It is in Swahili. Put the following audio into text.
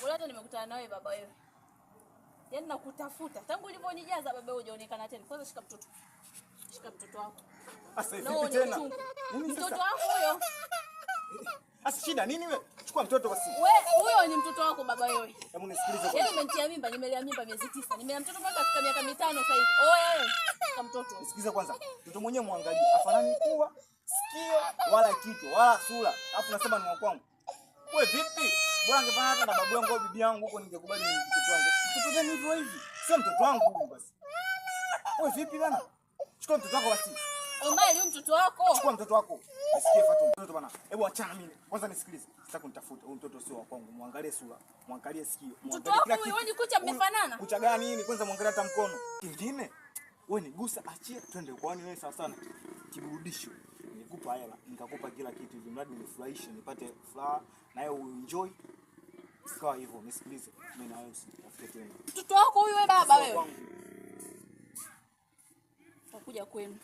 Wewe hata nimekutana nawe baba wewe. Yaani nakutafuta. Tangu ulivyonijaza baba wewe hujaonekana tena. Kwanza shika mtoto. Shika mtoto wako. Asa hivi tena. Mtoto wako huyo. Asa shida nini wewe? Chukua mtoto basi. Wewe huyo ni mtoto wako baba wewe. Hebu nisikilize kwanza. Yaani umenitia mimba, nimelea mimba miezi 9. Nimelea mtoto mpaka katika miaka 5 sasa hivi. Wewe shika mtoto. Nisikilize kwanza. Mtoto mwenyewe muangalie. Afanani kuwa, sikio, wala kichwa, wala sura. Alafu nasema ni wa kwangu. Wewe vipi? Bora angefanya hata na babu yangu au bibi yangu huko ningekubali ni mtoto wangu. Mtoto gani hivyo hivi? Sio mtoto wangu basi. Wewe vipi bana? Chukua mtoto wako basi. Omari huyu mtoto wako. Chukua mtoto wako. Nisikie Fatuma. Mtoto bana. Hebu achana mimi. Kwanza nisikilize. Sitaki kunitafuta. Huyu mtoto sio wa kwangu. Muangalie sura, muangalie sikio. Mtoto wako huyu wewe kucha mmefanana? Kucha gani nini? Kwanza muangalie hata mkono. Kingine wewe nigusa, achie twende ukoani wewe sawa sana. Kiburudisho. Nikupa hela, nikakupa kila kitu ili mradi unifurahishe, nipate furaha na wewe uenjoy. Sawa hivyo, nisikilize. Mimi na wewe usitafute tena. Mtoto wako huyu wewe baba wewe. Utakuja kwenu.